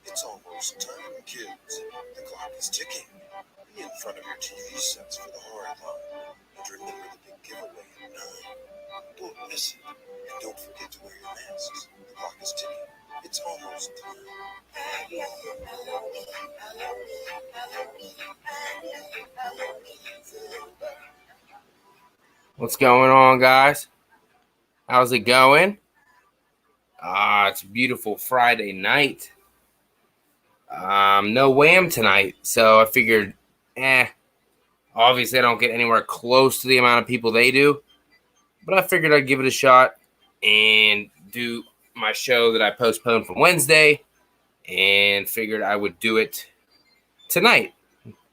It's almost time, kids. The clock is ticking. Be in front of your TV sets for the horror line. And remember the big giveaway at 9. Don't miss it. And don't forget to wear your masks. The clock is ticking. It's almost time. What's going on, guys? How's it going? It's a beautiful Friday night. No Wham tonight, so I figured, obviously I don't get anywhere close to the amount of people they do, but I figured I'd give it a shot and do my show that I postponed from Wednesday, and figured I would do it tonight.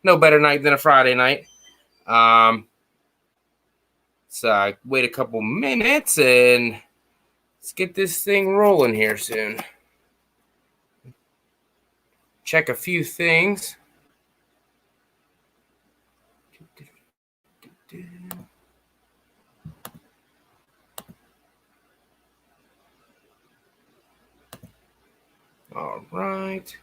No better night than a Friday night. So I wait a couple minutes and let's get this thing rolling here soon. Check a few things. All right.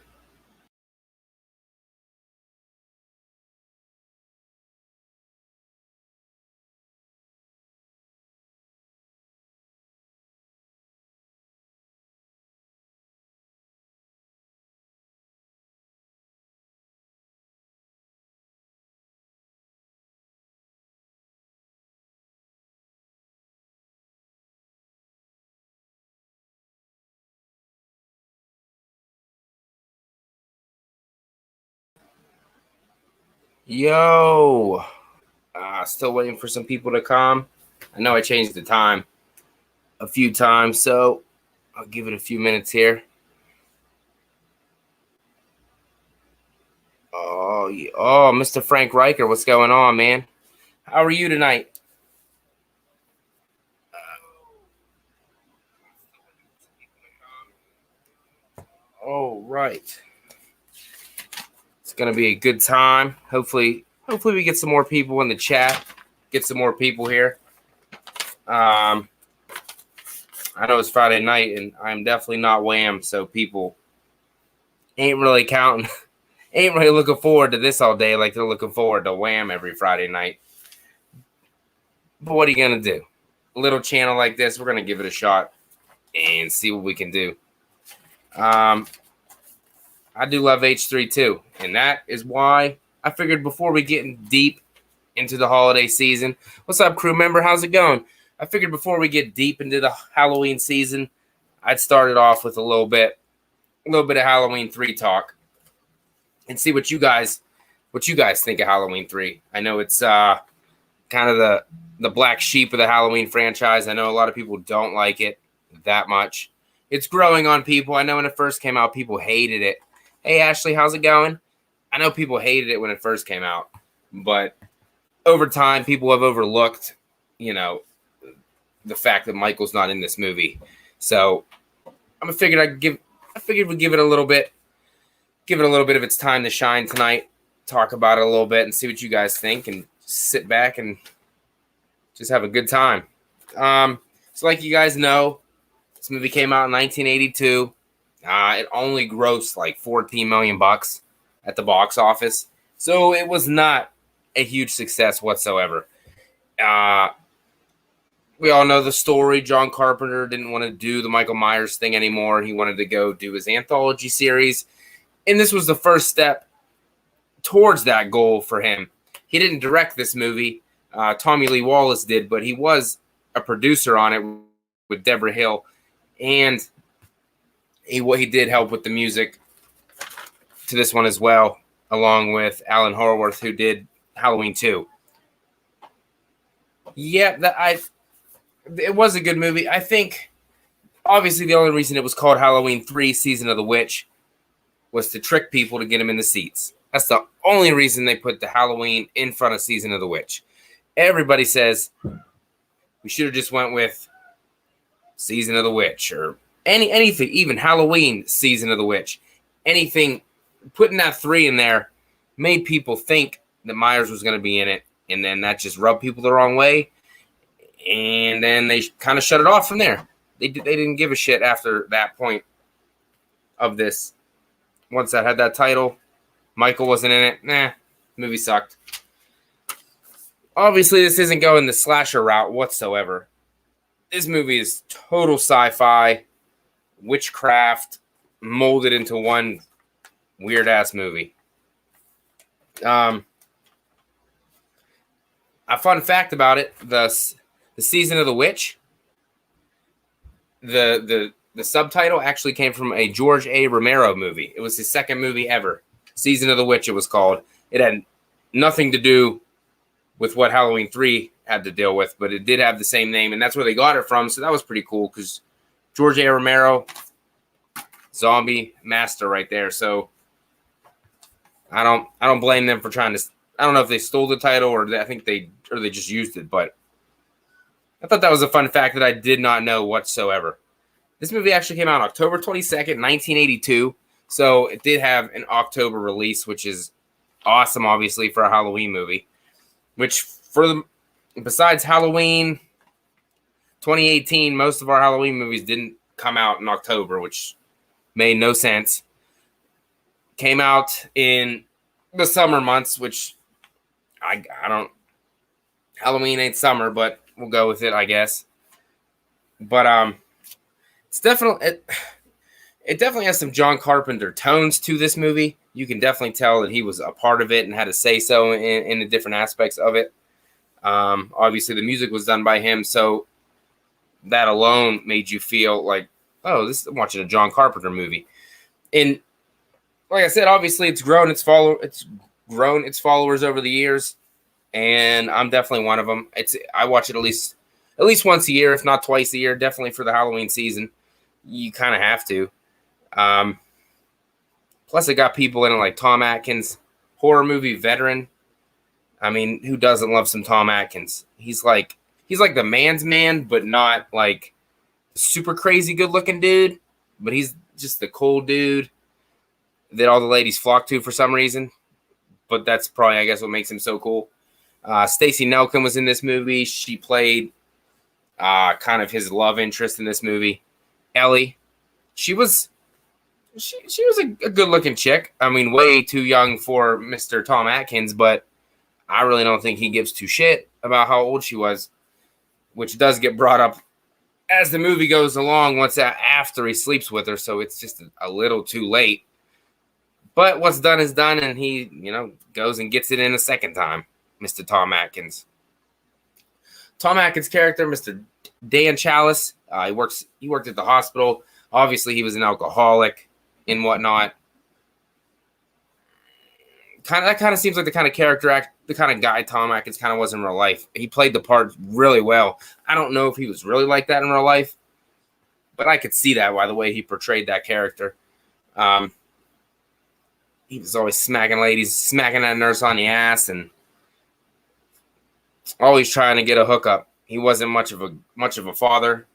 Yo, still waiting for some people to come. I know I changed the time a few times, so I'll give it a few minutes here. Oh, yeah. Oh, Mr. Frank Riker, what's going on, man? How are you tonight? All right. It's going to be a good time. Hopefully we get some more people in the chat. Get some more people here. I know it's Friday night, and I'm definitely not Wham, so people ain't really counting. Ain't really looking forward to this all day like they're looking forward to Wham every Friday night. But what are you going to do? A little channel like this, we're going to give it a shot and see what we can do. I do love H3 too, and that is why I figured before we get deep into the holiday season, what's up, crew member? How's it going? I figured before we get deep into the Halloween season, I'd start it off with a little bit of Halloween 3 talk and see what you guys think of Halloween 3. I know it's kind of the black sheep of the Halloween franchise. I know a lot of people don't like it that much. It's growing on people. I know when it first came out, people hated it. Hey, Ashley, how's it going? I know people hated it when it first came out, but over time, people have overlooked, the fact that Michael's not in this movie. So I figured we'd give it a little bit of its time to shine tonight, talk about it a little bit and see what you guys think, and sit back and just have a good time. So like you guys know, this movie came out in 1982. It only grossed like $14 million at the box office, so it was not a huge success whatsoever. We all know the story. John Carpenter didn't want to do the Michael Myers thing anymore. He wanted to go do his anthology series, and this was the first step towards that goal for him. He didn't direct this movie. Tommy Lee Wallace did, but he was a producer on it with Deborah Hill, and he did help with the music to this one as well, along with Alan Horwath, who did Halloween 2. Yeah, it was a good movie. I think, obviously, the only reason it was called Halloween 3 Season of the Witch was to trick people to get them in the seats. That's the only reason they put the Halloween in front of Season of the Witch. Everybody says we should have just went with Season of the Witch or anything, even Halloween Season of the Witch. Anything, putting that 3 in there made people think that Myers was going to be in it, and then that just rubbed people the wrong way. And then they kind of shut it off from there. They didn't give a shit after that point of this. Once that had that title, Michael wasn't in it. Nah, movie sucked. Obviously, this isn't going the slasher route whatsoever. This movie is total sci-fi, witchcraft, molded into one weird-ass movie. A fun fact about it, the Season of the Witch, the subtitle actually came from a George A. Romero movie. It was his second movie ever. Season of the Witch, it was called. It had nothing to do with what Halloween 3 had to deal with, but it did have the same name, and that's where they got it from, so that was pretty cool, because George A. Romero, zombie master right there, so I don't blame them for trying to. I don't know if they stole the title or they just used it, but I thought that was a fun fact that I did not know whatsoever. This movie actually came out October 22nd, 1982, so it did have an October release, which is awesome, obviously, for a Halloween movie. Which, besides Halloween 2018, most of our Halloween movies didn't come out in October, which made no sense. Came out in the summer months, which I don't. Halloween ain't summer, but we'll go with it, I guess. But it's definitely it definitely has some John Carpenter tones to this movie. You can definitely tell that he was a part of it and had a say-so in the different aspects of it. Obviously, the music was done by him, so that alone made you feel like, oh, I'm watching a John Carpenter movie. And like I said, obviously, it's grown its followers over the years, and I'm definitely one of them. I watch it at least once a year, if not twice a year. Definitely for the Halloween season, you kind of have to. Plus, it got people in it like Tom Atkins, horror movie veteran. I mean, who doesn't love some Tom Atkins? He's like the man's man, but not like super crazy good looking dude. But he's just the cool dude that all the ladies flock to for some reason. But that's probably, I guess, what makes him so cool. Stacey Nelkin was in this movie. She played kind of his love interest in this movie. Ellie. She was a good-looking chick. I mean, way too young for Mr. Tom Atkins, but I really don't think he gives two shit about how old she was, which does get brought up as the movie goes along after he sleeps with her, so it's just a little too late. But what's done is done, and he, goes and gets it in a second time, Mr. Tom Atkins. Tom Atkins' character, Mr. Dan Chalice, he worked at the hospital. Obviously, he was an alcoholic and whatnot. That kind of seems like the kind of character the kind of guy Tom Atkins kind of was in real life. He played the part really well. I don't know if he was really like that in real life, but I could see that by the way he portrayed that character. He was always smacking ladies, smacking that nurse on the ass, and always trying to get a hookup. He wasn't much of a father.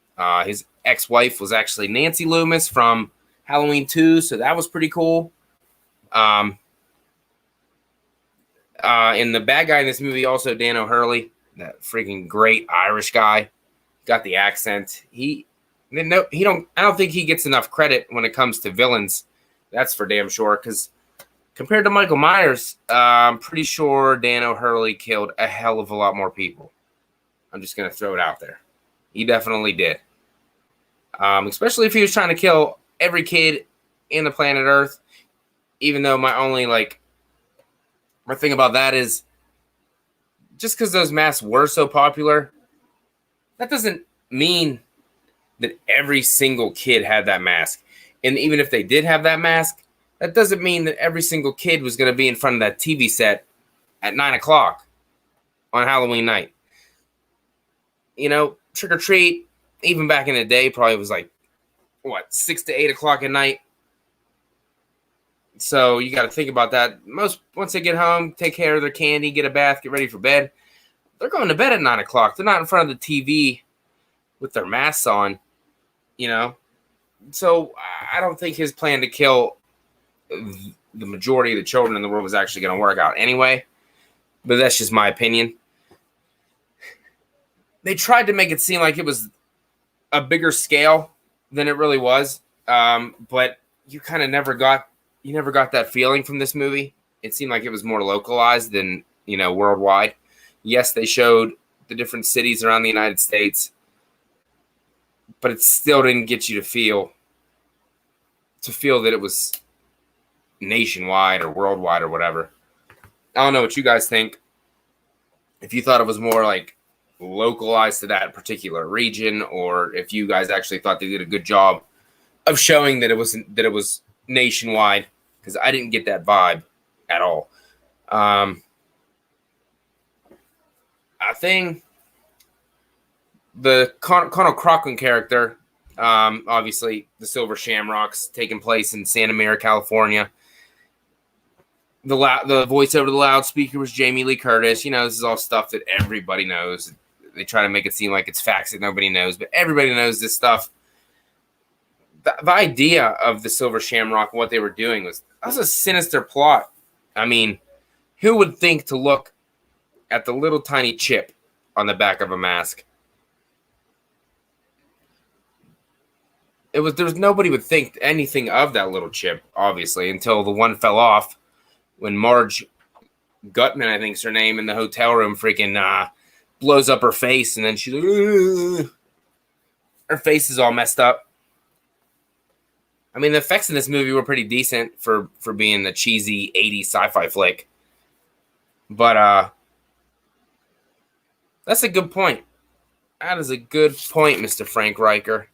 His ex-wife was actually Nancy Loomis from Halloween 2, so that was pretty cool. And the bad guy in this movie, also Dan O'Hurley, that freaking great Irish guy, got the accent. I don't think he gets enough credit when it comes to villains. That's for damn sure. Because compared to Michael Myers, I'm pretty sure Dan O'Hurley killed a hell of a lot more people. I'm just gonna throw it out there. He definitely did. Especially if he was trying to kill every kid in the planet Earth. Even though my thing about that is, just because those masks were so popular, that doesn't mean that every single kid had that mask. And even if they did have that mask, that doesn't mean that every single kid was going to be in front of that TV set at 9 o'clock on Halloween night. Trick or treat, even back in the day, probably was like, 6 to 8 o'clock at night. So you got to think about that. Once they get home, take care of their candy, get a bath, get ready for bed, they're going to bed at 9 o'clock. They're not in front of the TV with their masks on, So I don't think his plan to kill the majority of the children in the world was actually going to work out anyway. But that's just my opinion. they tried to make it seem like it was a bigger scale than it really was. But you kind of never got that feeling from this movie. It seemed like it was more localized than, worldwide. Yes, they showed the different cities around the United States, but it still didn't get you to feel that it was nationwide or worldwide or whatever. I don't know what you guys think. If you thought it was more like localized to that particular region, or if you guys actually thought they did a good job of showing that it was nationwide, because I didn't get that vibe at all. I think the Colonel Crockett character, obviously the Silver Shamrocks, taking place in Santa Maria, California. The voice over the loudspeaker was Jamie Lee Curtis. This is all stuff that everybody knows. They try to make it seem like it's facts that nobody knows, but everybody knows this stuff. The idea of the Silver Shamrock, what they were doing, was a sinister plot. I mean, who would think to look at the little tiny chip on the back of a mask? Nobody would think anything of that little chip, obviously, until the one fell off when Marge Gutman, I think is her name, in the hotel room freaking blows up her face, and then she's like, her face is all messed up. I mean, the effects in this movie were pretty decent for being a cheesy 80s sci-fi flick. But that's a good point. That is a good point, Mr. Frank Riker.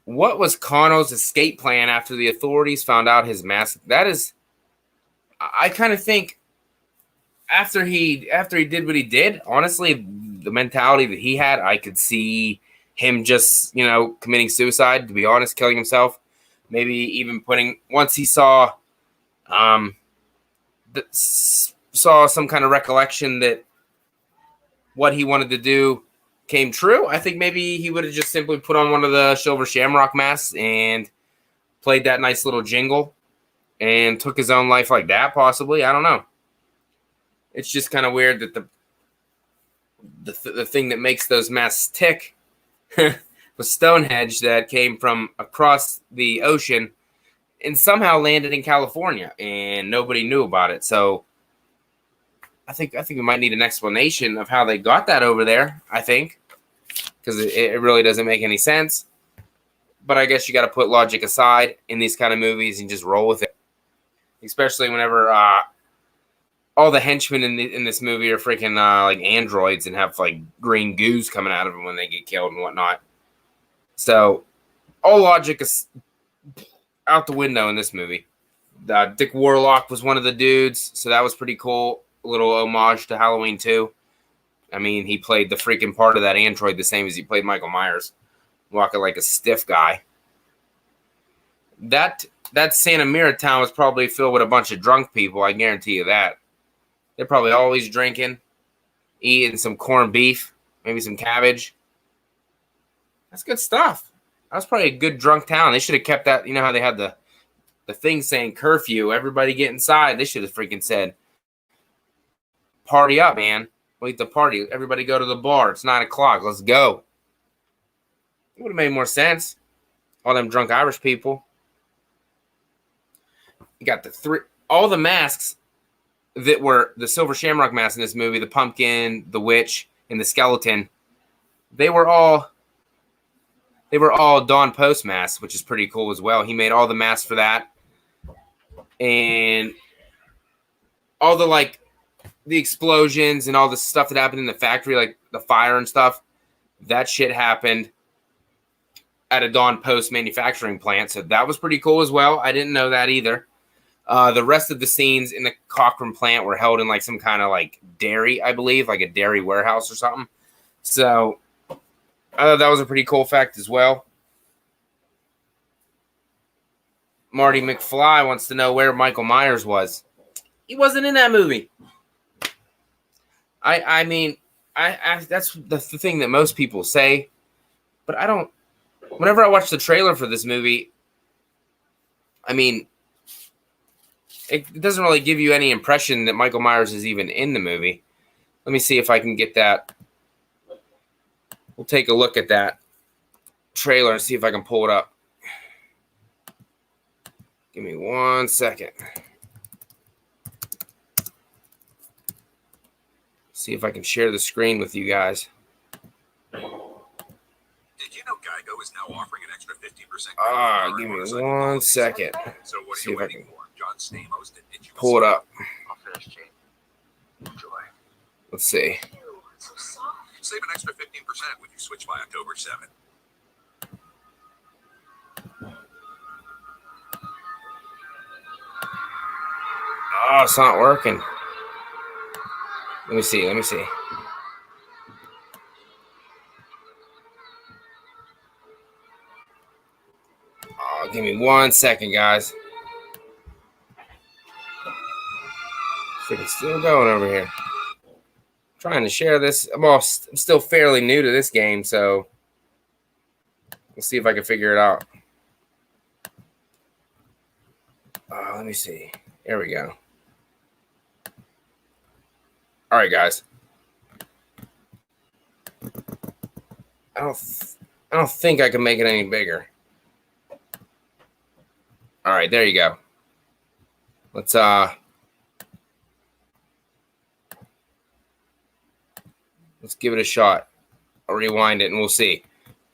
What was Connell's escape plan after the authorities found out his mask? That is, I kind of think after he did what he did, honestly, the mentality that he had, I could see him just, committing suicide, to be honest, killing himself. Maybe even once he saw some kind of recollection that what he wanted to do came true, I think maybe he would have just simply put on one of the Silver Shamrock masks and played that nice little jingle and took his own life like that, possibly. I don't know. It's just kind of weird that the thing that makes those masks tick was Stonehenge that came from across the ocean and somehow landed in California, and nobody knew about it. So I think we might need an explanation of how they got that over there, I think, because it really doesn't make any sense. But I guess you got to put logic aside in these kind of movies and just roll with it, especially whenever all the henchmen in this movie are freaking like androids and have like green goos coming out of them when they get killed and whatnot. So all logic is out the window in this movie. Dick Warlock was one of the dudes, so that was pretty cool. A little homage to Halloween 2. I mean, he played the freaking part of that android the same as he played Michael Myers, walking like a stiff guy. That Santa Mira town was probably filled with a bunch of drunk people, I guarantee you that. They're probably always drinking, eating some corned beef, maybe some cabbage. That's good stuff. That was probably a good drunk town. They should have kept that. You know how they had the thing saying curfew, everybody get inside. They should have freaking said, party up, man. Wait the party. Everybody go to the bar. It's 9 o'clock. Let's go. It would have made more sense. All them drunk Irish people. You got all the masks that were the Silver Shamrock masks in this movie, the pumpkin, the witch, and the skeleton. They were all Don Post masks, which is pretty cool as well. He made all the masks for that. And all the the explosions and all the stuff that happened in the factory, like the fire and stuff, that shit happened at a Don Post manufacturing plant. So that was pretty cool as well. I didn't know that either. The rest of the scenes in the Cochran plant were held in like some kind of dairy, I believe, like a dairy warehouse or something. So I thought that was a pretty cool fact as well. Marty McFly wants to know where Michael Myers was. He wasn't in that movie. I mean, that's the thing that most people say, but I don't. Whenever I watch the trailer for this movie, I mean, it doesn't really give you any impression that Michael Myers is even in the movie. Let me see if I can get that we'll take a look at that trailer and see if I can pull it up. Give me 1 second. See if I can share the screen with you guys. Did you know Geico is now offering an extra 50%? Give me 1 second. So what are See you if I waiting can for? John Stamos did you pull it up. I'll finish, Jane. Enjoy. Let's see. It's so soft. Save an extra 15% when you switch by October 7th. Oh, it's not working. Let me see. Oh, give me 1 second, guys. It's still going over here. I'm trying to share this. I'm still fairly new to this game, so we'll see if I can figure it out. Let me see. There we go. All right, guys. I don't think I can make it any bigger. All right, there you go. Let's give it a shot. I'll rewind it and we'll see.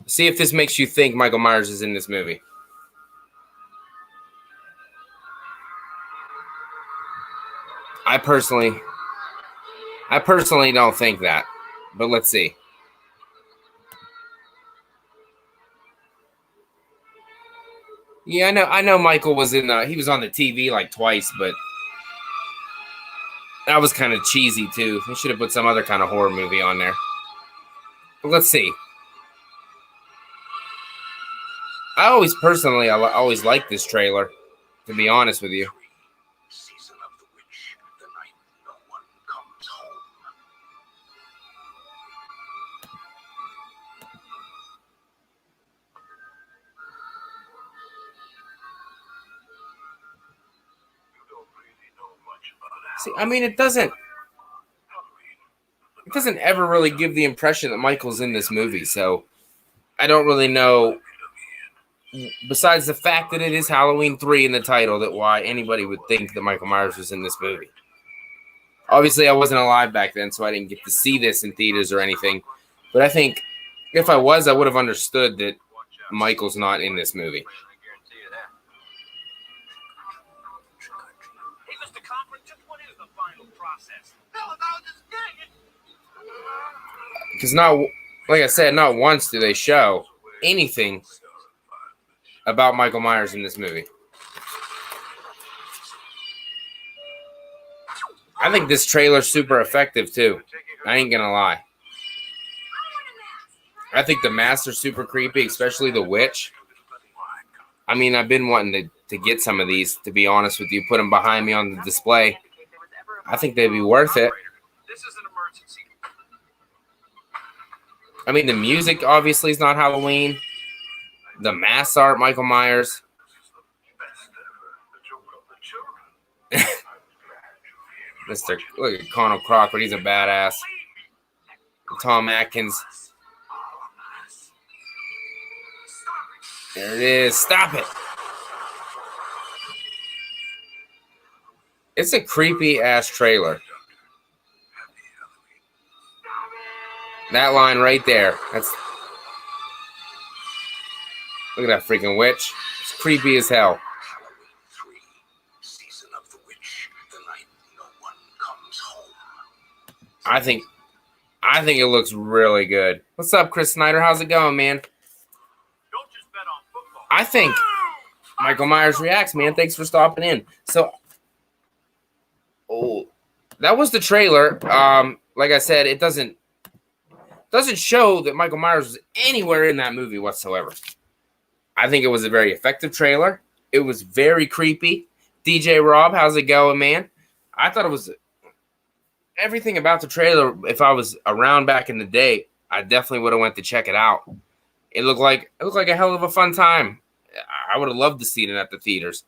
See if this makes you think Michael Myers is in this movie. I personally don't think that, but let's see. Yeah, I know Michael was in he was on the TV like twice, but that was kind of cheesy too. They should have put some other kind of horror movie on there. But let's see. I always liked this trailer, to be honest with you. Season of the witch, the night no one comes home. You don't really know much about See, I mean, it doesn't ever really give the impression that Michael's in this movie, so I don't really know, besides the fact that it is Halloween 3 in the title, that why anybody would think that Michael Myers was in this movie. Obviously, I wasn't alive back then, so I didn't get to see this in theaters or anything, but I think if I was, I would have understood that Michael's not in this movie. Hey, Mr. Cochran, just what is the final process? Hell, now just getting it. Because like I said, not once do they show anything about Michael Myers in this movie. I think this trailer's super effective too. I ain't gonna lie. I think the masks are super creepy, especially the witch. I mean, I've been wanting to get some of these, to be honest with you. Put them behind me on the display. I think they'd be worth it. This is an emergency. I mean, the music obviously is not Halloween. The masks aren't Michael Myers. Look at Connell Crawford. He's a badass. Tom Atkins. There it is. Stop it. It's a creepy ass trailer. That line right there. Look at that freaking witch. It's creepy as hell. I think it looks really good. What's up, Chris Snyder? How's it going, man? Don't just bet on football. I think Michael Myers Reacts, man. Thanks for stopping in. So, that was the trailer. Like I said, it doesn't show that Michael Myers was anywhere in that movie whatsoever. I think it was a very effective trailer. It was very creepy. DJ Rob, how's it going, man? I thought it was everything about the trailer. If I was around back in the day, I definitely would have went to check it out. It looked like a hell of a fun time. I would have loved to see it at the theaters.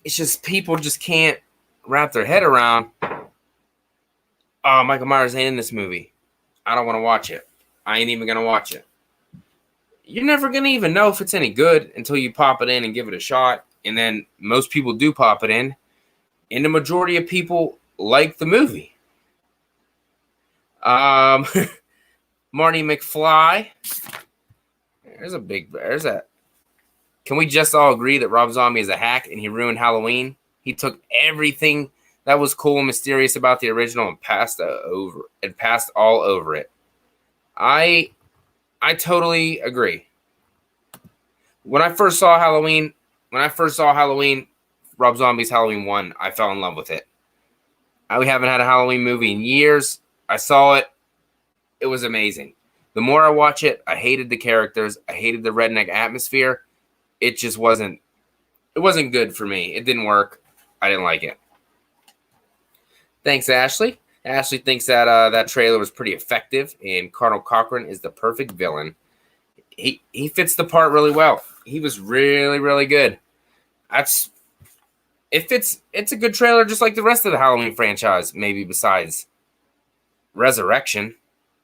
It's just people just can't wrap their head around. Oh, Michael Myers ain't in this movie. I don't want to watch it. I ain't even going to watch it. You're never going to even know if it's any good until you pop it in and give it a shot. And then most people do pop it in. And the majority of people like the movie. Marty McFly. There's a. Can we just all agree that Rob Zombie is a hack and he ruined Halloween? He took everything that was cool and mysterious about the original and passed all over it. I totally agree. When I first saw Halloween, Rob Zombie's Halloween 1, I fell in love with it. We haven't had a Halloween movie in years. I saw it. It was amazing. The more I watch it, I hated the characters. I hated the redneck atmosphere. It just wasn't good for me. It didn't work. I didn't like it. Thanks, Ashley. Ashley thinks that that trailer was pretty effective, and Colonel Cochran is the perfect villain. He fits the part really well. He was really, really good. It's a good trailer just like the rest of the Halloween franchise, maybe besides Resurrection.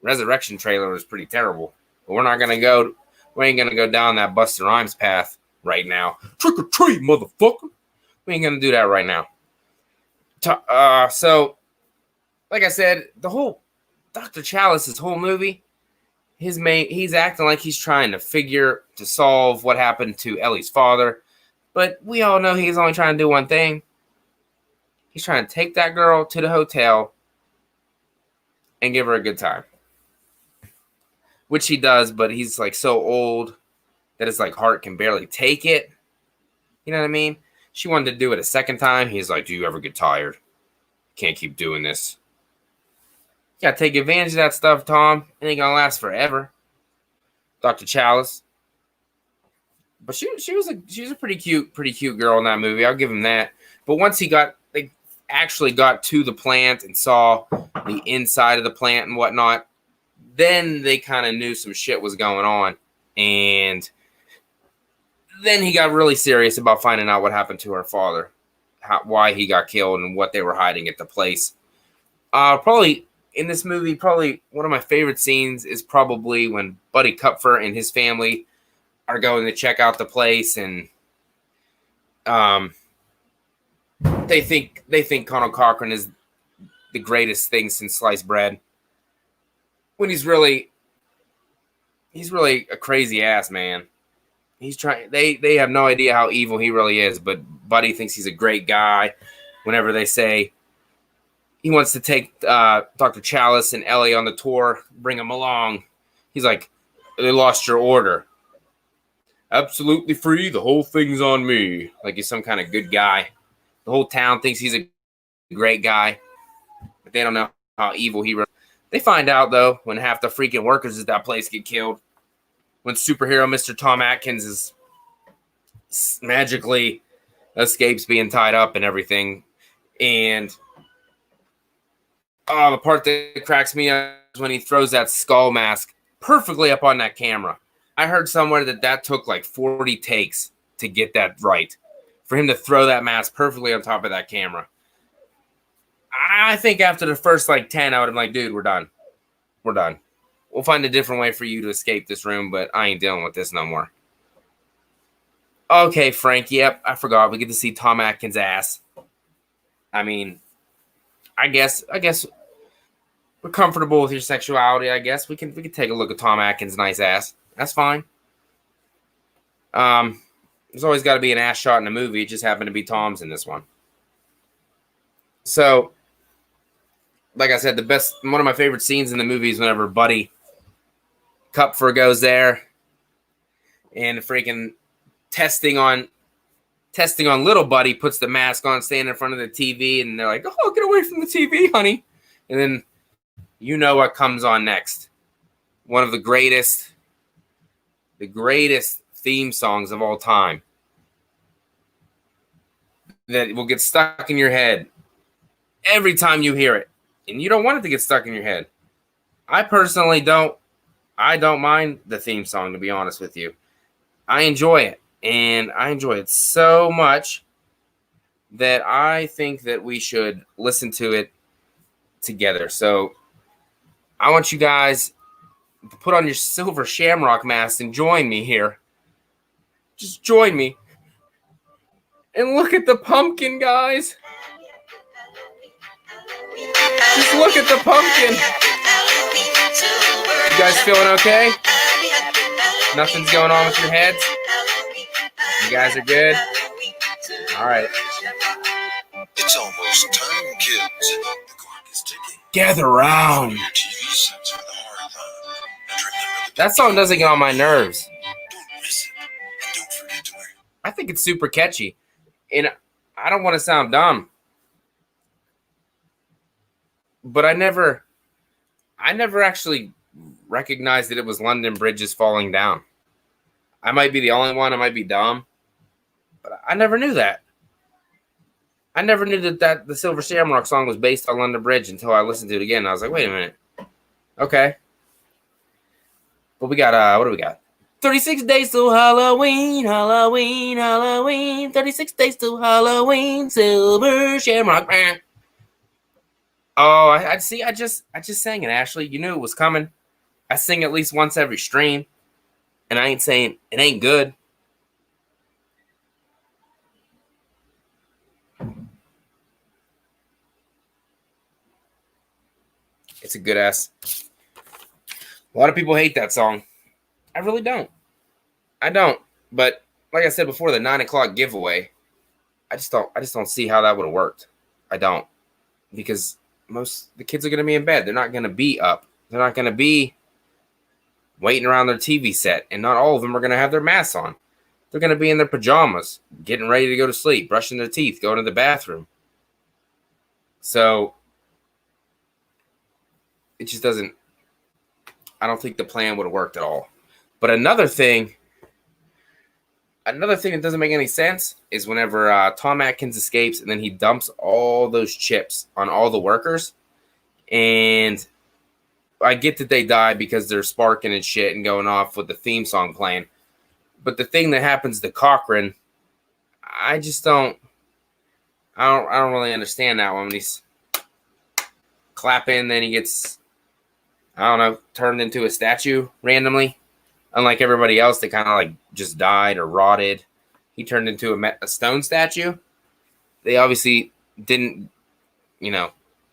Resurrection trailer was pretty terrible. But we ain't gonna go down that Busta Rhymes path right now. Trick or treat, motherfucker. We ain't gonna do that right now. So, like I said, the whole Dr. Chalice's whole movie, he's acting like he's trying to solve what happened to Ellie's father. But we all know he's only trying to do one thing. He's trying to take that girl to the hotel and give her a good time. Which he does, but he's like so old that his like heart can barely take it. You know what I mean? She wanted to do it a second time. He's like, do you ever get tired? Can't keep doing this. You gotta take advantage of that stuff, Tom. It ain't gonna last forever. Dr. Chalice. But she was a pretty cute girl in that movie. I'll give him that. But once they actually got to the plant and saw the inside of the plant and whatnot, then they kind of knew some shit was going on. And then he got really serious about finding out what happened to her father, why he got killed, and what they were hiding at the place. Probably in this movie, probably one of my favorite scenes is probably when Buddy Kupfer and his family are going to check out the place, and they think Colonel Cochran is the greatest thing since sliced bread, when he's really a crazy ass man. He's trying. They have no idea how evil he really is, but Buddy thinks he's a great guy. Whenever they say he wants to take Dr. Chalice and Ellie on the tour, bring them along, he's like, they lost your order. Absolutely free. The whole thing's on me. Like he's some kind of good guy. The whole town thinks he's a great guy, but they don't know how evil he really is. They find out, though, when half the freaking workers at that place get killed. When superhero Mr. Tom Atkins is magically escapes being tied up and everything. And the part that cracks me up is when he throws that skull mask perfectly up on that camera. I heard somewhere that took like 40 takes to get that right. For him to throw that mask perfectly on top of that camera. I think after the first like 10, I would have been like, dude, we're done. We're done. We'll find a different way for you to escape this room, but I ain't dealing with this no more. Okay, Frank. Yep, I forgot. We get to see Tom Atkins' ass. I mean, I guess we're comfortable with your sexuality. I guess we can take a look at Tom Atkins' nice ass. That's fine. There's always got to be an ass shot in a movie. It just happened to be Tom's in this one. So, like I said, one of my favorite scenes in the movie is whenever Buddy Kupfer goes there and freaking testing on little Buddy, puts the mask on, standing in front of the TV, and they're like, "Oh, get away from the TV, honey!" And then you know what comes on next. One of the greatest theme songs of all time that will get stuck in your head every time you hear it. And you don't want it to get stuck in your head. I personally don't. I don't mind the theme song, to be honest with you. I enjoy it. And I enjoy it so much that I think that we should listen to it together. So I want you guys to put on your silver shamrock mask and join me here. Just join me. And look at the pumpkin, guys. Just look at the pumpkin. You guys feeling okay? Nothing's going on with your heads? You guys are good? All right. It's almost time, kids. The clock is ticking. Gather round. Your TV sets for the hard line. And remember the That song doesn't get on my nerves. Don't miss it. And don't forget to wear. I think it's super catchy. And I don't want to sound dumb, but I never actually recognized that it was London Bridges Falling Down. I might be the only one. I might be dumb, but I never knew that. I never knew that the Silver Shamrock song was based on London Bridge until I listened to it again. I was like, wait a minute. Okay. But we got, what do we got? 36 days till Halloween, Halloween, Halloween. 36 days till Halloween, Silver Shamrock. Oh, I see. I just sang it, Ashley. You knew it was coming. I sing at least once every stream, and I ain't saying it ain't good. It's a good ass. A lot of people hate that song. I really don't. I don't. But like I said before, the 9 o'clock giveaway, I just don't see how that would have worked. I don't. Because the kids are gonna be in bed. They're not gonna be up. They're not gonna be waiting around their TV set. And not all of them are gonna have their masks on. They're gonna be in their pajamas, getting ready to go to sleep, brushing their teeth, going to the bathroom. So it just doesn't. I don't think the plan would have worked at all. But another thing that doesn't make any sense is whenever Tom Atkins escapes and then he dumps all those chips on all the workers. And I get that they die because they're sparking and shit and going off with the theme song playing. But the thing that happens to Cochran, I don't really understand that one. When he's clapping, then he gets, I don't know, turned into a statue randomly. Unlike everybody else that kind of like just died or rotted, he turned into a stone statue. They obviously didn't,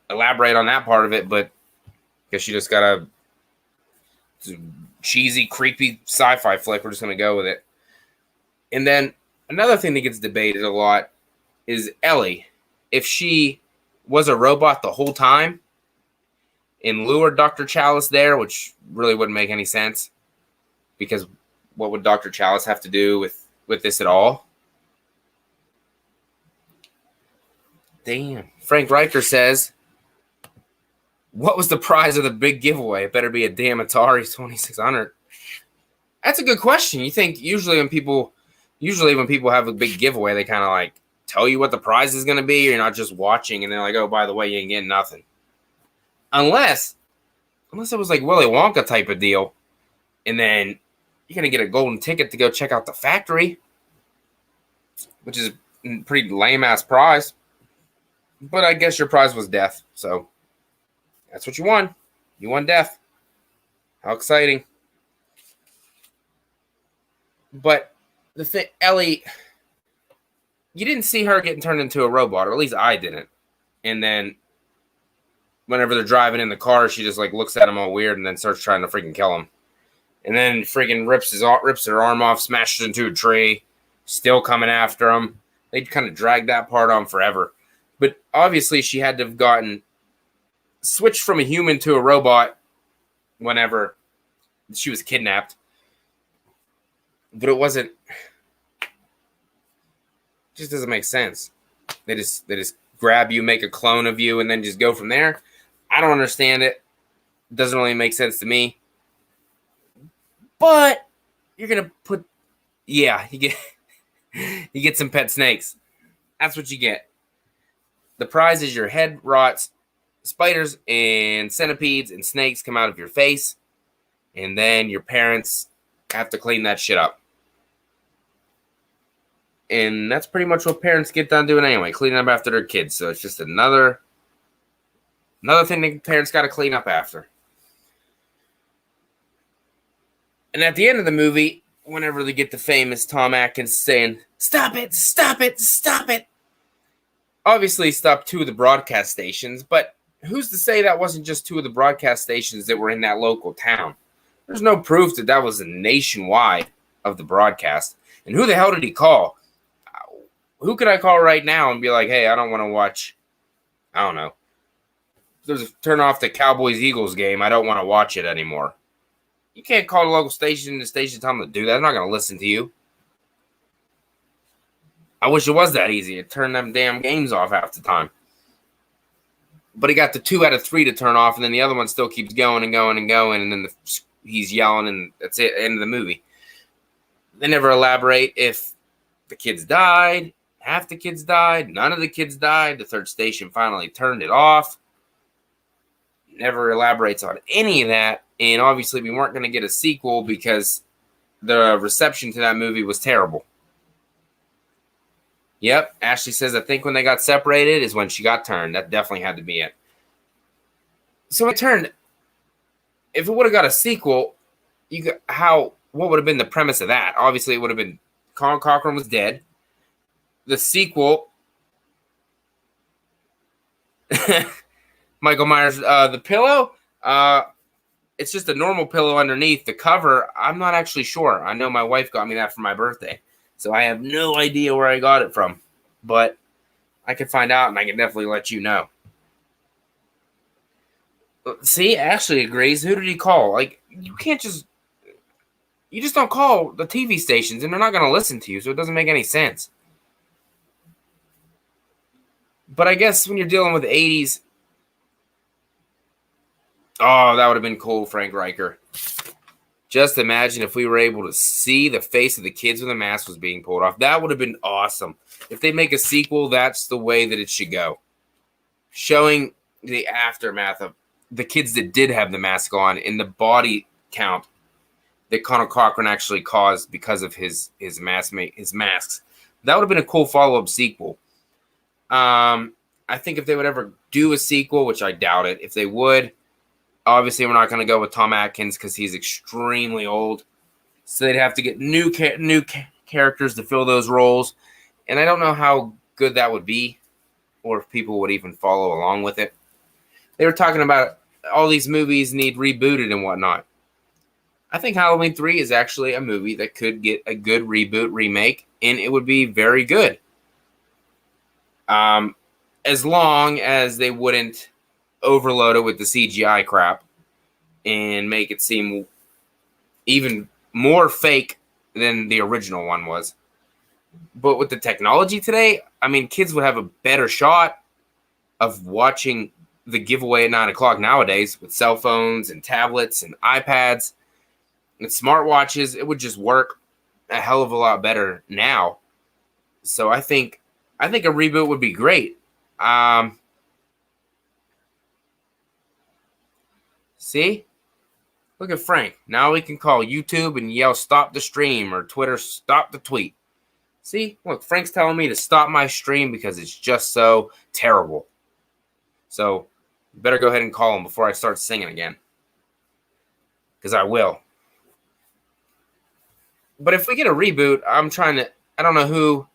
elaborate on that part of it, but guess you just got a cheesy, creepy sci-fi flick. We're just going to go with it. And then another thing that gets debated a lot is Ellie. If she was a robot the whole time and lured Dr. Chalice there, which really wouldn't make any sense. Because what would Dr. Chalice have to do with this at all? Damn. Frank Riker says, what was the prize of the big giveaway? It better be a damn Atari 2600. That's a good question. You think usually when people have a big giveaway, they kind of like tell you what the prize is going to be. You're not just watching and they're like, oh, by the way, you ain't getting nothing. Unless it was like Willy Wonka type of deal. And then you're going to get a golden ticket to go check out the factory, which is a pretty lame-ass prize. But I guess your prize was death, so that's what you won. You won death. How exciting. But the thing, Ellie, you didn't see her getting turned into a robot, or at least I didn't. And then whenever they're driving in the car, she just like looks at him all weird and then starts trying to freaking kill him. And then freaking rips her arm off, smashes into a tree, still coming after him. They kind of dragged that part on forever. But obviously she had to have switched from a human to a robot whenever she was kidnapped. But it wasn't, just doesn't make sense. They just grab you, make a clone of you, and then just go from there. I don't understand it. It doesn't really make sense to me. But you're gonna you get some pet snakes. That's what you get. The prize is your head rots, spiders and centipedes and snakes come out of your face, and then your parents have to clean that shit up. And that's pretty much what parents get done doing anyway, cleaning up after their kids. So it's just another thing that parents got to clean up after. And at the end of the movie, whenever they get the famous Tom Atkins saying, "Stop it, stop it, stop it." Obviously, he stopped 2 of the broadcast stations, but who's to say that wasn't just 2 of the broadcast stations that were in that local town? There's no proof that that was a nationwide of the broadcast. And who the hell did he call? Who could I call right now and be like, hey, I don't want to watch, I don't know. Turn off the Cowboys-Eagles game. I don't want to watch it anymore. You can't call the local station and the station tell them to do that. They're not going to listen to you. I wish it was that easy to turn them damn games off half the time. But he got the 2 out of 3 to turn off, and then the other one still keeps going and going and going, and then he's yelling, and that's it, end of the movie. They never elaborate if the kids died, half the kids died, none of the kids died, the 3rd station finally turned it off. Never elaborates on any of that, and obviously we weren't going to get a sequel because the reception to that movie was terrible. Yep, Ashley says, I think when they got separated is when she got turned. That definitely had to be it. So it turned, if it would have got a sequel, what would have been the premise of that? Obviously, it would have been Colin Cochran was dead. The sequel, Michael Myers, the pillow, it's just a normal pillow underneath. The cover, I'm not actually sure. I know my wife got me that for my birthday. So I have no idea where I got it from, but I can find out and I can definitely let you know. See, Ashley agrees. Who did he call? Like, you just don't call the TV stations and they're not going to listen to you, so it doesn't make any sense. But I guess when you're dealing with the 80s, oh, that would have been cool, Frank Riker. Just imagine if we were able to see the face of the kids when the mask was being pulled off. That would have been awesome. If they make a sequel, that's the way that it should go. Showing the aftermath of the kids that did have the mask on and the body count that Conor Cochran actually caused because of his masks. That would have been a cool follow-up sequel. I think if they would ever do a sequel, which I doubt it, if they would, obviously, we're not going to go with Tom Atkins because he's extremely old. So they'd have to get new characters to fill those roles. And I don't know how good that would be or if people would even follow along with it. They were talking about all these movies need rebooted and whatnot. I think Halloween 3 is actually a movie that could get a good reboot, remake, and it would be very good. As long as they wouldn't overload it with the CGI crap and make it seem even more fake than the original one was. But with the technology today, I mean, kids would have a better shot of watching the giveaway at 9 o'clock nowadays with cell phones and tablets and iPads and smartwatches. It would just work a hell of a lot better now. So I think a reboot would be great. See? Look at Frank. Now we can call YouTube and yell stop the stream or Twitter stop the tweet. See? Look, Frank's telling me to stop my stream because it's just so terrible. So you better go ahead and call him before I start singing again. Because I will. But if we get a reboot, I don't know who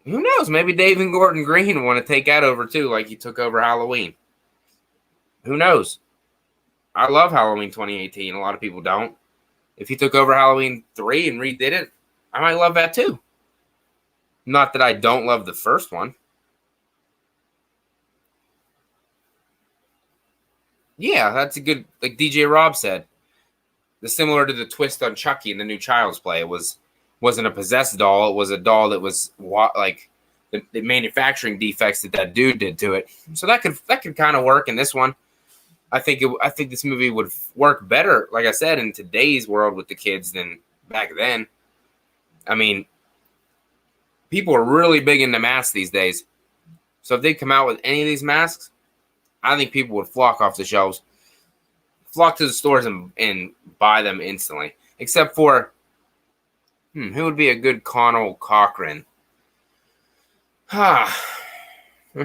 knows? Maybe Dave and Gordon Green want to take that over too, like he took over Halloween. Who knows? I love Halloween 2018. A lot of people don't. If he took over Halloween 3 and redid it, I might love that too. Not that I don't love the first one. Yeah, that's a good, like DJ Rob said. Similar to the twist on Chucky in the new Child's Play. It wasn't a possessed doll. It was a doll that was like the manufacturing defects that dude did to it. So that could kind of work in this one. I think this movie would work better, like I said, in today's world with the kids than back then. I mean, people are really big into masks these days. So if they come out with any of these masks, I think people would flock off the shelves, flock to the stores and buy them instantly. Except for, who would be a good Conor Cochran? That's a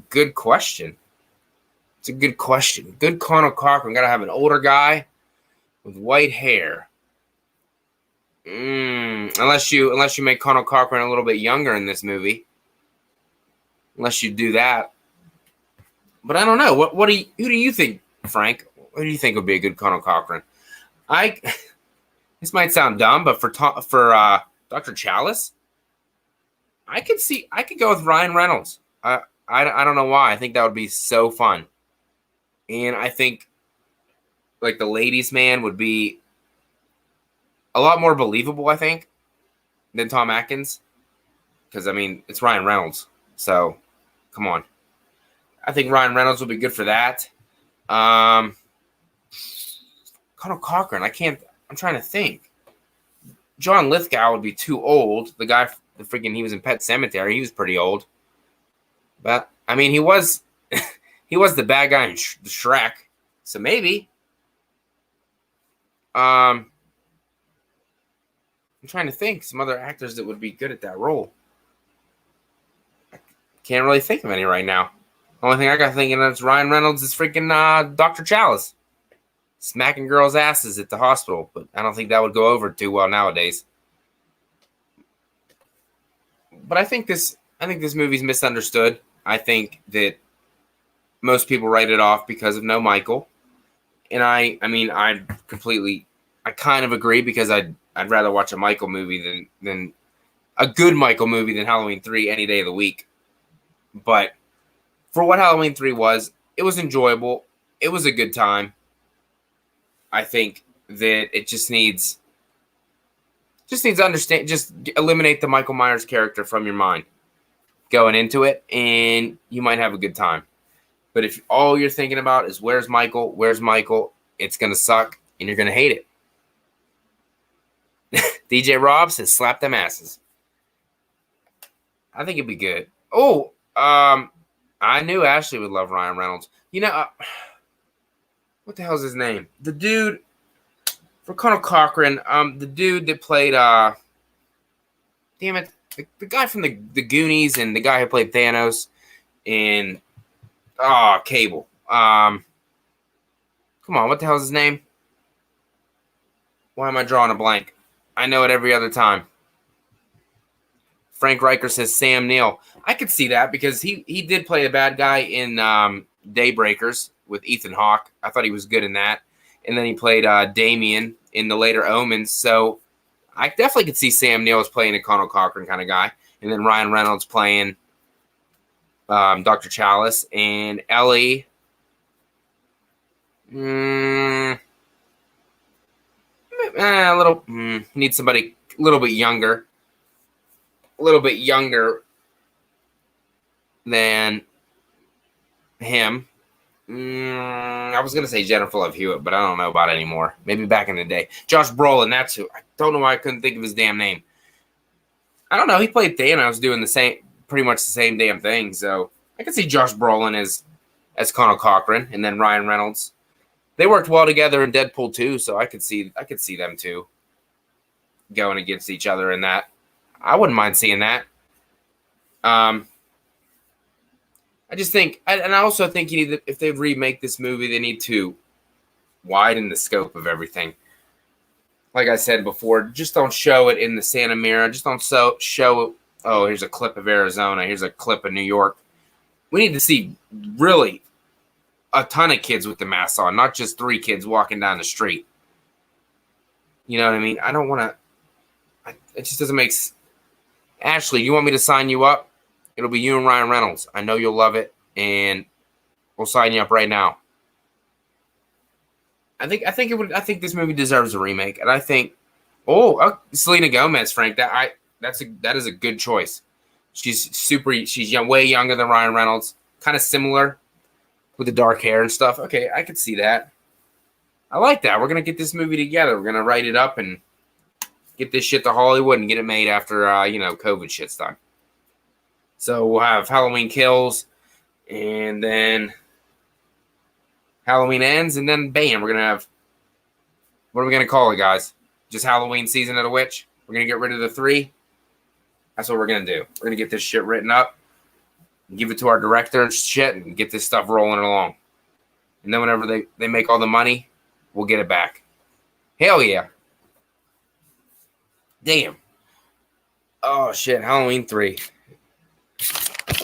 good question. It's a good question. Good Conor Cochran. Got to have an older guy. with white hair. Unless you make Conal Cochran a little bit younger in this movie. Unless you do that. But I don't know. Who do you think, Frank? Who do you think would be a good Conal Cochran? This might sound dumb, but for Dr. Chalice, I could go with Ryan Reynolds. I don't know why. I think that would be so fun. And I think like the ladies' man would be a lot more believable, I think, than Tom Atkins. Because, I mean, it's Ryan Reynolds. So, come on. I think Ryan Reynolds would be good for that. Conal Cochran, I'm trying to think. John Lithgow would be too old. The guy, he was in Pet Sematary. He was pretty old. But, I mean, he was the bad guy in Shrek. So, maybe. I'm trying to think some other actors that would be good at that role. I can't really think of any right now. The only thing I got thinking of is Ryan Reynolds is freaking Dr. Chalice. Smacking girls' asses at the hospital. But I don't think that would go over too well nowadays. But I think this movie's misunderstood. I think that most people write it off because of no Michael. And I kind of agree because I'd rather watch a Michael movie than a good Michael movie than Halloween 3 any day of the week. But for what Halloween 3 was, it was enjoyable. It was a good time. I think that it just needs to understand, just eliminate the Michael Myers character from your mind going into it, and you might have a good time. But if all you're thinking about is where's Michael, it's going to suck, and you're going to hate it. DJ Rob says, slap them asses. I think it'd be good. Oh, I knew Ashley would love Ryan Reynolds. You know, what the hell's his name? The dude, for Conal Cochran, the dude that played, damn it, the guy from the Goonies and the guy who played Thanos in, Cable. Come on, what the hell's his name? Why am I drawing a blank? I know it every other time. Frank Riker says Sam Neill. I could see that because he did play a bad guy in Daybreakers with Ethan Hawke. I thought he was good in that. And then he played Damien in the later Omens. So I definitely could see Sam Neill as playing a Conal Cochran kind of guy. And then Ryan Reynolds playing Dr. Chalice. And Ellie. Need somebody a little bit younger. A little bit younger than him. I was going to say Jennifer Love Hewitt, but I don't know about it anymore. Maybe back in the day. Josh Brolin, that's who. I don't know why I couldn't think of his damn name. I don't know. He played Thanos doing pretty much the same damn thing. So I could see Josh Brolin as Conal Cochran, and then Ryan Reynolds. They worked well together in Deadpool 2, so I could see them two going against each other in that. I wouldn't mind seeing that. I just think, and I also think if they remake this movie, they need to widen the scope of everything. Like I said before, just don't show it in the Santa Mira. Just don't show. Oh, here's a clip of Arizona. Here's a clip of New York. We need to see really a ton of kids with the masks on, not just 3 kids walking down the street. You know what I mean? I don't want to. It just doesn't make. Ashley, you want me to sign you up? It'll be you and Ryan Reynolds. I know you'll love it, and we'll sign you up right now. I think this movie deserves a remake, and I think, Selena Gomez, Frank, that is a good choice. She's way younger than Ryan Reynolds, kind of similar with the dark hair and stuff. Okay, I could see that. I like that. We're gonna get this movie together. We're gonna write it up and get this shit to Hollywood and get it made after COVID shit's done. So we'll have Halloween Kills, and then Halloween Ends, and then bam, we're gonna have. What are we gonna call it, guys? Just Halloween Season of the Witch. We're gonna get rid of the 3. That's what we're gonna do. We're gonna get this shit written up, and give it to our director and shit, and get this stuff rolling along. And then whenever they make all the money, we'll get it back. Hell yeah. Damn. Oh shit, Halloween 3.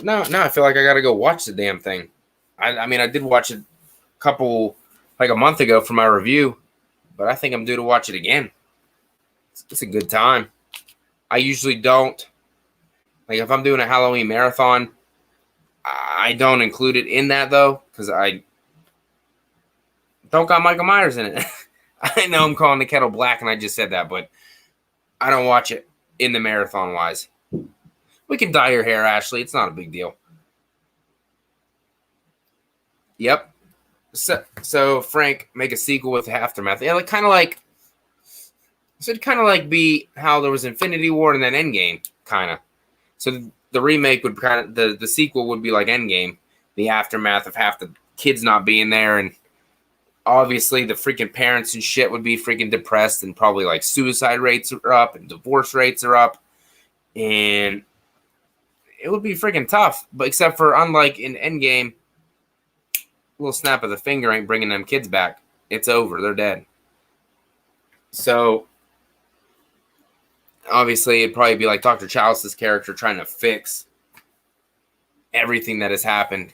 Now I feel like I gotta go watch the damn thing. I mean I did watch it a month ago for my review, but I think I'm due to watch it again. It's a good time. I usually don't. Like if I'm doing a Halloween marathon, I don't include it in that though, because I don't got Michael Myers in it. I know I'm calling the kettle black and I just said that, but I don't watch it in the marathon wise. We can dye your hair, Ashley. It's not a big deal. Yep. So Frank, make a sequel with Aftermath. Yeah, kind of like be how there was Infinity War and then Endgame, kind of. So the remake would the sequel would be like Endgame, the aftermath of half the kids not being there, and obviously the freaking parents and shit would be freaking depressed, and probably like suicide rates are up and divorce rates are up, and it would be freaking tough. But except for unlike in Endgame, little snap of the finger ain't bringing them kids back. It's over. They're dead. So obviously it'd probably be like Dr. Chalice's character trying to fix everything that has happened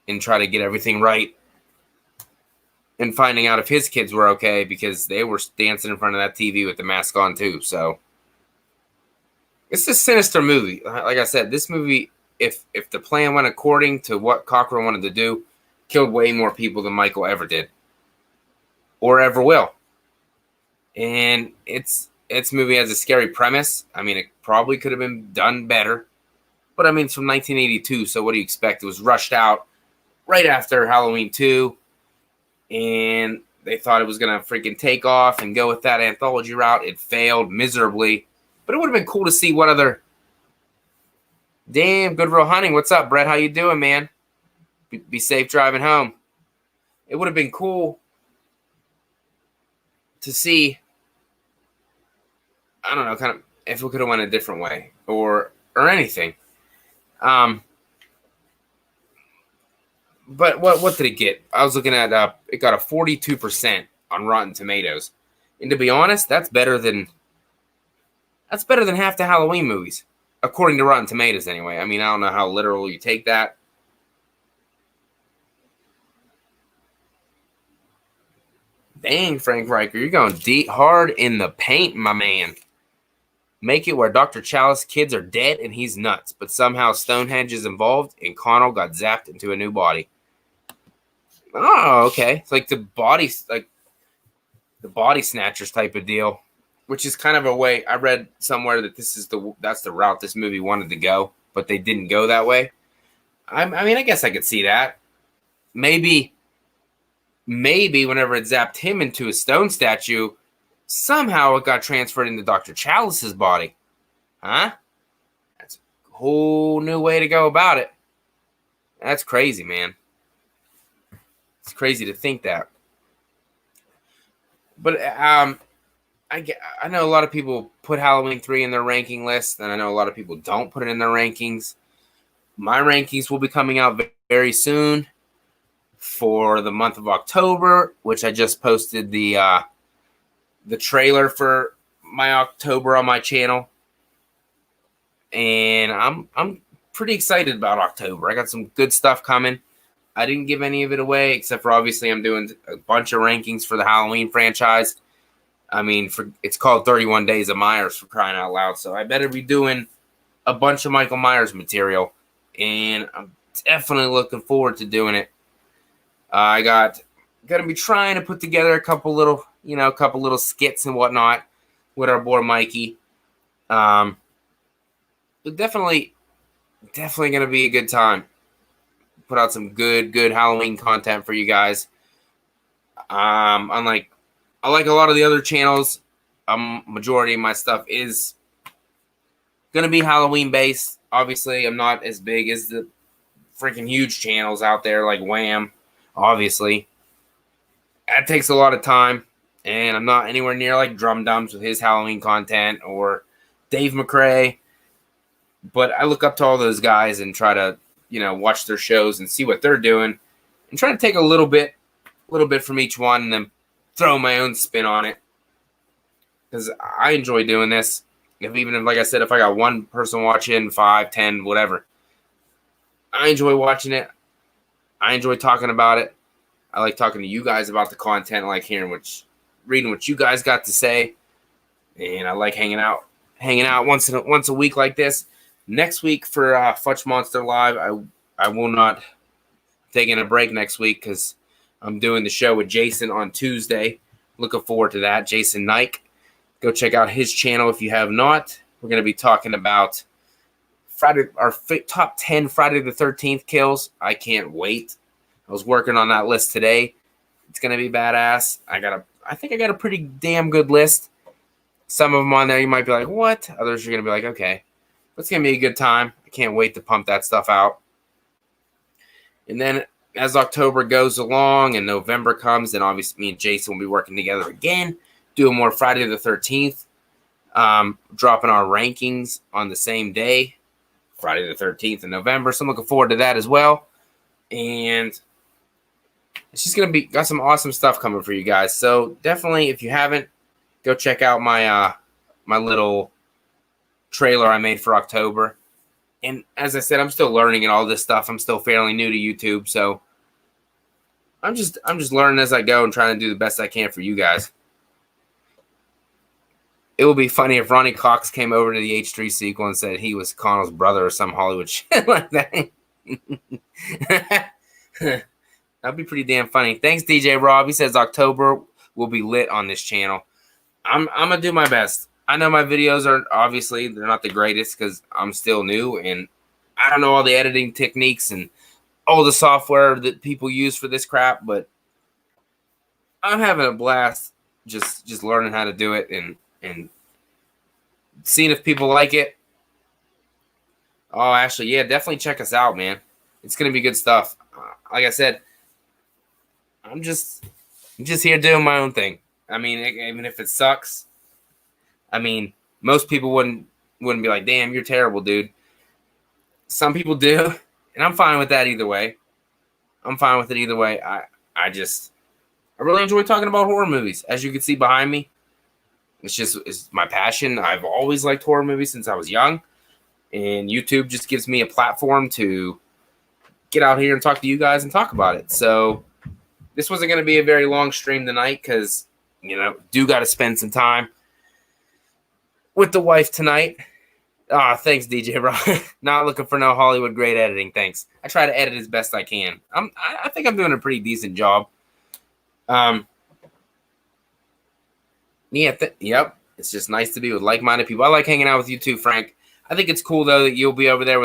and try to get everything right, and finding out if his kids were okay because they were dancing in front of that TV with the mask on too. So it's a sinister movie. Like I said, this movie, if the plan went according to what Cochran wanted to do, killed way more people than Michael ever did or ever will. And its movie has a scary premise. I mean, it probably could have been done better, but I mean, it's from 1982, so what do you expect? It was rushed out right after Halloween 2, and they thought it was going to freaking take off and go with that anthology route. It failed miserably, but it would have been cool to see what other... Damn, Good Real Hunting. What's up, Brett? How you doing, man? Be safe driving home. It would have been cool to see, I don't know, kind of if we could have went a different way or anything. But what did it get? I was looking at it got a 42% on Rotten Tomatoes, and to be honest, that's better than half the Halloween movies, according to Rotten Tomatoes. Anyway, I mean, I don't know how literal you take that. Dang, Frank Riker, you're going deep hard in the paint, my man. Make it where Dr. Chalice kids are dead and he's nuts, but somehow Stonehenge is involved and Connell got zapped into a new body. Oh, okay. It's like the body snatchers type of deal, which is kind of a way. I read somewhere that that's the route this movie wanted to go, but they didn't go that way. I mean, I guess I could see that. Maybe whenever it zapped him into a stone statue, somehow it got transferred into Dr. Chalice's body. Huh? That's a whole new way to go about it. That's crazy, man. It's crazy to think that. But I know a lot of people put Halloween 3 in their ranking list, and I know a lot of people don't put it in their rankings. My rankings will be coming out very soon for the month of October, which I just posted the trailer for my October on my channel, and I'm pretty excited about October. I got some good stuff coming. I didn't give any of it away, except for obviously I'm doing a bunch of rankings for the Halloween franchise. I mean, it's called 31 Days of Myers, for crying out loud, so I better be doing a bunch of Michael Myers material, and I'm definitely looking forward to doing it. I gonna be trying to put together a couple little skits and whatnot with our boy Mikey. But definitely gonna be a good time. Put out some good Halloween content for you guys. Unlike a lot of the other channels, majority of my stuff is gonna be Halloween based. Obviously, I'm not as big as the freaking huge channels out there like Wham. Obviously, that takes a lot of time, and I'm not anywhere near like Drum Dums with his Halloween content or Dave McRae. But I look up to all those guys and try to, watch their shows and see what they're doing, and try to take a little bit from each one, and then throw my own spin on it. because I enjoy doing this. Even if, like I said, if I got one person watching, 5, 10, whatever, I enjoy watching it. I enjoy talking about it. I like talking to you guys about the content. I like reading what you guys got to say, and I like hanging out once a week like this. Next week for Fudge Monster Live, I will not taking a break next week because I'm doing the show with Jason on Tuesday. Looking forward to that. Jason Nike. Go check out his channel if you have not. We're going to be talking about our top 10 Friday the 13th kills. I can't wait. I was working on that list today. It's going to be badass. I think I got a pretty damn good list. Some of them on there you might be like, what? Others you're going to be like, okay. It's going to be a good time. I can't wait to pump that stuff out. And then as October goes along and November comes, then obviously me and Jason will be working together again, doing more Friday the 13th, dropping our rankings on the same day, Friday the 13th in November. So I'm looking forward to that as well. And it's just going to got some awesome stuff coming for you guys. So definitely, if you haven't, go check out my my little trailer I made for October. And as I said, I'm still learning and all this stuff. I'm still fairly new to YouTube, so I'm just learning as I go and trying to do the best I can for you guys. It would be funny if Ronnie Cox came over to the H3 sequel and said he was Connell's brother or some Hollywood shit like that. That'd be pretty damn funny. Thanks, DJ Rob. He says October will be lit on this channel. I'm gonna do my best. I know my videos are obviously they're not the greatest because I'm still new and I don't know all the editing techniques and all the software that people use for this crap, but I'm having a blast just learning how to do it and seeing if people like it. Oh, actually, yeah, definitely check us out, man. It's gonna be good stuff. Like I said, I'm just here doing my own thing. I mean, even if it sucks, I mean, most people wouldn't be like, "Damn, you're terrible, dude." Some people do, and I'm fine with that either way. I'm fine with it either way. I really enjoy talking about horror movies. As you can see behind me, it's my passion. I've always liked horror movies since I was young, and YouTube just gives me a platform to get out here and talk to you guys and talk about it. So this wasn't going to be a very long stream tonight because, do got to spend some time with the wife tonight. Thanks, DJ Rob. Not looking for no Hollywood great editing. Thanks. I try to edit as best I can. I think I'm doing a pretty decent job. Yep. It's just nice to be with like-minded people. I like hanging out with you too, Frank. I think it's cool though that you'll be over there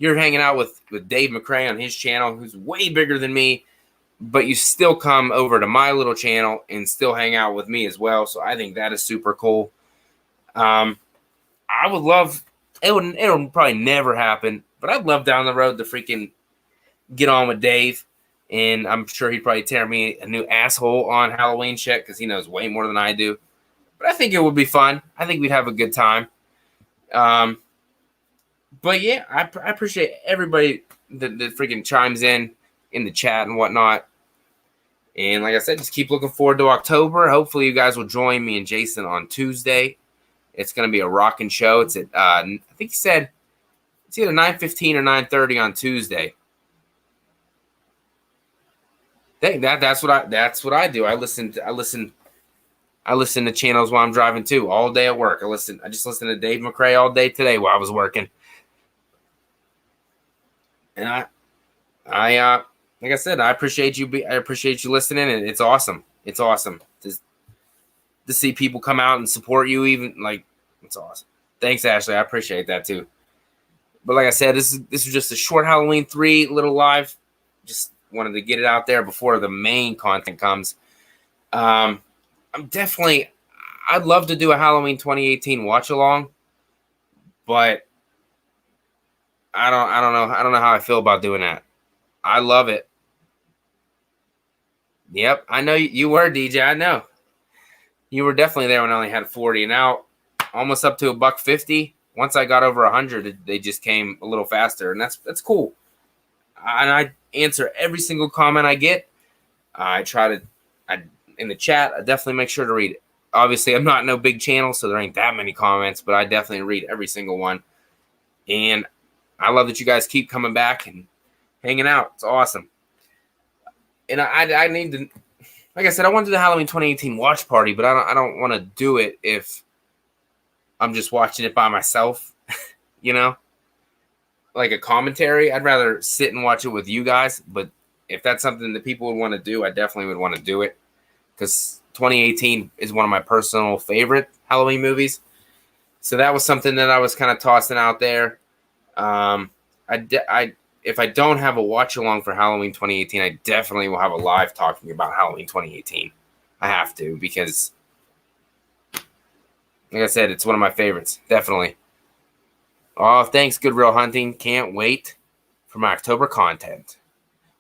you're hanging out with Dave McCray on his channel, who's way bigger than me, but you still come over to my little channel and still hang out with me as well. So I think that is super cool. I would love it'll probably never happen, but I'd love down the road to freaking get on with Dave, and I'm sure he'd probably tear me a new asshole on Halloween shit because he knows way more than I do. But I think it would be fun. I think we'd have a good time. But yeah, I appreciate everybody that freaking chimes in the chat and whatnot. And like I said, just keep looking forward to October. Hopefully you guys will join me and Jason on Tuesday. It's going to be a rocking show. It's at, I think he said it's either 9:15 or 9:30 on Tuesday. That's what I do. I listen to channels while I'm driving too, all day at work. I just listened to Dave McCray all day today while I was working. And I like I said, I appreciate you listening, and it's awesome. It's awesome to see people come out and support you. Even like it's awesome. Thanks, Ashley. I appreciate that too. But like I said, this is just a short Halloween 3 little live. Just wanted to get it out there before the main content comes. I'd love to do a Halloween 2018 watch along, but I don't know how I feel about doing that. I love it. Yep, I know you were, DJ. I know you were definitely there when I only had 40. Now almost up to $150. Once I got over 100, they just came a little faster, and that's cool. And I answer every single comment I get. In the chat, I definitely make sure to read it. Obviously, I'm not no big channel, so there ain't that many comments, but I definitely read every single one. And I love that you guys keep coming back and hanging out. It's awesome. And I need to, like I said, I want to do the Halloween 2018 watch party, but I don't want to do it if I'm just watching it by myself, you know, like a commentary. I'd rather sit and watch it with you guys. But if that's something that people would want to do, I definitely would want to do it, because 2018 is one of my personal favorite Halloween movies. So that was something that I was kind of tossing out there. If I don't have a watch along for Halloween 2018, I definitely will have a live talking about Halloween 2018. I have to, because, like I said, it's one of my favorites. Definitely. Oh, thanks, Good Real Hunting. Can't wait for my October content.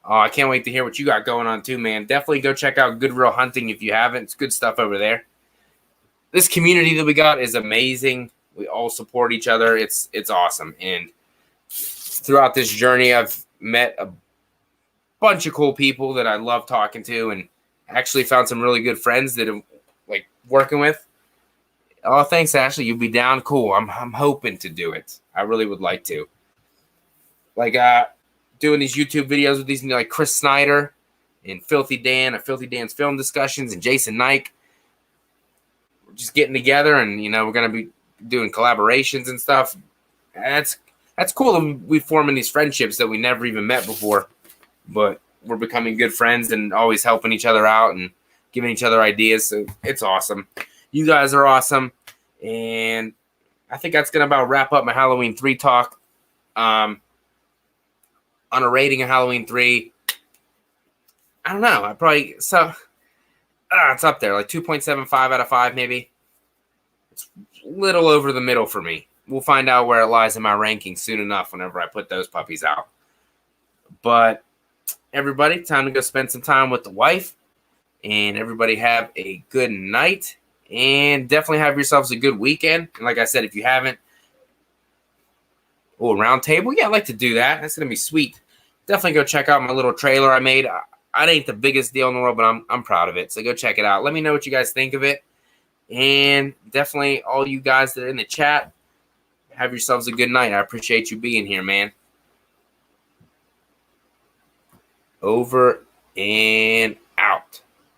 Oh, I can't wait to hear what you got going on too, man. Definitely go check out Good Real Hunting if you haven't. It's good stuff over there. This community that we got is amazing. We all support each other. It's awesome. And throughout this journey, I've met a bunch of cool people that I love talking to, and actually found some really good friends that I'm like working with. Oh, thanks, Ashley. You'll be down. Cool. I'm hoping to do it. I really would like to. Like doing these YouTube videos with these, like Chris Snyder and Filthy Dan of Filthy Dan's Film Discussions, and Jason Nike. We're just getting together, and we're gonna be doing collaborations and stuff. That's cool that we forming these friendships that we never even met before, but we're becoming good friends and always helping each other out and giving each other ideas. So it's awesome. You guys are awesome. And I think that's going to about wrap up my Halloween 3 talk. On a rating of Halloween 3, I don't know. It's up there, like 2.75 out of 5 maybe. It's a little over the middle for me. We'll find out where it lies in my rankings soon enough whenever I put those puppies out. But everybody, time to go spend some time with the wife. And everybody have a good night. And definitely have yourselves a good weekend. And like I said, if you haven't, a round table? Yeah, I'd like to do that. That's going to be sweet. Definitely go check out my little trailer I made. It ain't the biggest deal in the world, but I'm proud of it. So go check it out. Let me know what you guys think of it. And definitely all you guys that are in the chat, have yourselves a good night. I appreciate you being here, man. Over and